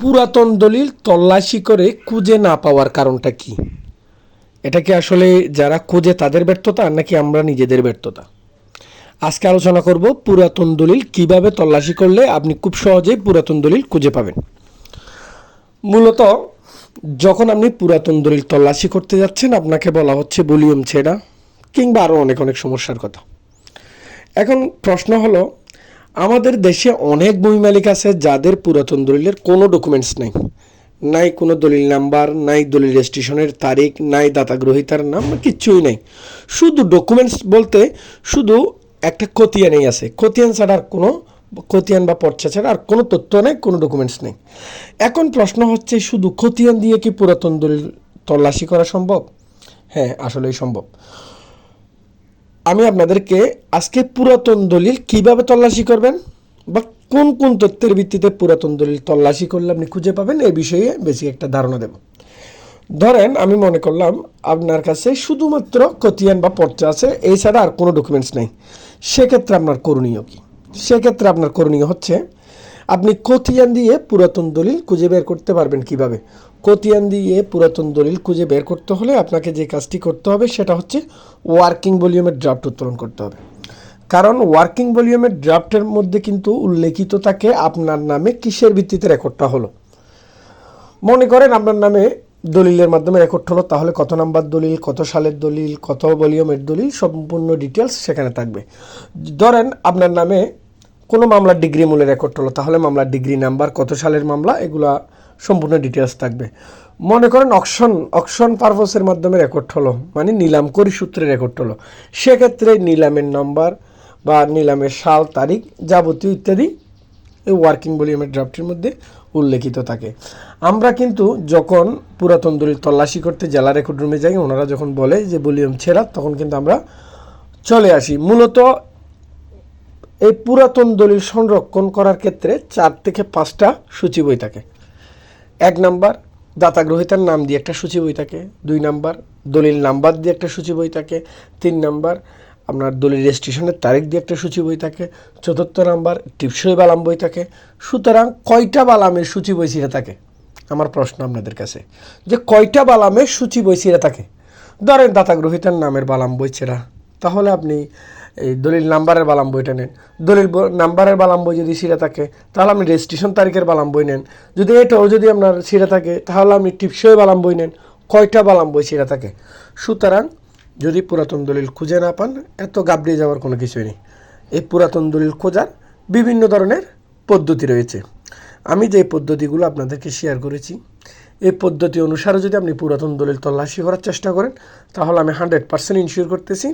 পুরাতন দলিল তল্লাশি করে খুঁজে না পাওয়ার কারণটা কি? এটা কি আসলে যারা খুঁজে তাদের ব্যর্থতা নাকি আমরা নিজেদের ব্যর্থতা? আজকে আলোচনা করব পুরাতন দলিল কিভাবে তল্লাশি করলে আপনি খুব সহজেই পুরাতন দলিল খুঁজে পাবেন। মূলত যখন আপনি পুরাতন দলিল তল্লাশি করতে যাচ্ছেন আপনাকে বলা হচ্ছে ভলিউম ছেঁড়া কিংবা আরও অনেক অনেক সমস্যার কথা। এখন প্রশ্ন হলো, আমাদের দেশে অনেক বই মালিক আছে যাদের পুরাতন দলিলের কোনো ডকুমেন্টস নেই, নাই কোনো দলিল নাম্বার, নাই দলিল রেজিস্ট্রেশনের তারিখ, নাই দাতা গ্রহীতার নাম, কিচ্ছুই নেই। শুধু ডকুমেন্টস বলতে শুধু একটা খতিয়ানই আছে, খতিয়ান ছাড়া আর কোনো খতিয়ান বা পর্চা ছাড়া আর কোনো তথ্য নেই, কোনো ডকুমেন্টস নেই। এখন প্রশ্ন হচ্ছে, শুধু খতিয়ান দিয়ে কি পুরাতন দলিল তল্লাশি করা সম্ভব? হ্যাঁ, আসলেই সম্ভব। আমি আপনাদেরকে আজকে পুরাতন দলিল কিভাবে তল্লাশি করবেন বা কোন কোন তথ্যের ভিত্তিতে পুরাতন দলিল তল্লাশি করলে আপনি খুঁজে পাবেন এই বিষয়ে বেশি একটা ধারণা দেব। ধরেন আমি মনে করলাম আপনার কাছে শুধুমাত্র খতিয়ান বা পর্চা আছে, এই ছাড়া আর কোনো ডকুমেন্টস নেই। সেক্ষেত্রে আপনার করণীয় কী? সেক্ষেত্রে আপনার করণীয় হচ্ছে, আপনি খতিয়ান দিয়ে পুরাতন দলিল খুঁজে বের করতে পারবেন কিভাবে? খতিয়ান দিয়ে পুরাতন দলিল খুঁজে বের করতে হলে আপনাকে যে কাজটি করতে হবে সেটা হচ্ছে ওয়ার্কিং ভলিউমের ড্রাফট উত্তোলন করতে হবে। কারণ ওয়ার্কিং ভলিউমের ড্রাফটের মধ্যে কিন্তু উল্লেখিত থাকে আপনার নামে কিসের ভিত্তিতে রেকর্ডটা হলো। মনে করেন আপনার নামে দলিলের মাধ্যমে রেকর্ড হলো, তাহলে কত নাম্বার দলিল, কত সালের দলিল, কত ভলিউমের দলিল, সম্পূর্ণ ডিটেলস সেখানে থাকবে। ধরেন আপনার নামে কোনো মামলার ডিগ্রি মূলে রেকর্ড হলো, তাহলে মামলার ডিগ্রি নাম্বার, কত সালের মামলা, এগুলা সম্পূর্ণ ডিটেলস থাকবে। মনে করেন অকশন পারপসের মাধ্যমে রেকর্ড হলো, মানে নিলাম করি সূত্রে রেকর্ড হলো, সেক্ষেত্রে নিলামের নাম্বার বা নিলামের সাল, তারিখ, যাবতীয় ইত্যাদি এই ওয়ার্কিং ভলিউমের ড্রাফটের মধ্যে উল্লেখিত থাকে। আমরা কিন্তু যখন পুরাতন দলিল তল্লাশি করতে জেলা রেকর্ড রুমে যাই, ওনারা যখন বলে যে ভলিউম ছেঁড়া, তখন কিন্তু আমরা চলে আসি। মূলত এই পুরাতন দলিল সংরক্ষণ করার ক্ষেত্রে 4 থেকে 5টা সূচি বই থাকে। 1 নাম্বার দাতা গ্রহীতার নাম দিয়ে একটা সূচি বই থাকে, 2 নাম্বার দলিল নাম্বার দিয়ে একটা সূচি বই থাকে, 3 নাম্বার আপনার দলিল রেজিস্ট্রেশনের তারিখ দিয়ে একটা সূচি বই থাকে, 4 নাম্বার টিপসই বালাম বই থাকে। সুতরাং কয়টা বালামের সূচি বই ছিঁড়ে থাকে? আমার প্রশ্ন আপনাদের কাছে, যে কয়টা বালামের সূচি বই ছিঁড়ে থাকে? ধরেন দাতা গ্রহীতার নামের বালাম বই ছেঁড়া, তাহলে আপনি এই দলিল নাম্বারের বালাম বইটা নেন। দলিল নাম্বারের বালাম বই যদি ছিঁড়ে থাকে তাহলে আপনি রেজিস্ট্রেশন তারিখের বালাম বই নেন। যদি এটাও যদি আপনার ছিঁড়ে থাকে তাহলে আপনি টিপসই বালাম বই নেন। কয়টা বালাম বই ছিঁড়ে থাকে? সুতরাং যদি পুরাতন দলিল খুঁজে না পান, এত গাবড়িয়ে যাওয়ার কোনো কিছুই নেই। এই পুরাতন দলিল খোঁজার বিভিন্ন ধরনের পদ্ধতি রয়েছে। আমি যে পদ্ধতিগুলো আপনাদেরকে শেয়ার করেছি, এই পদ্ধতি অনুসারে যদি আপনি পুরাতন দলিল তল্লাশি করার চেষ্টা করেন, তাহলে আমি 100% ইনশিওর করতেছি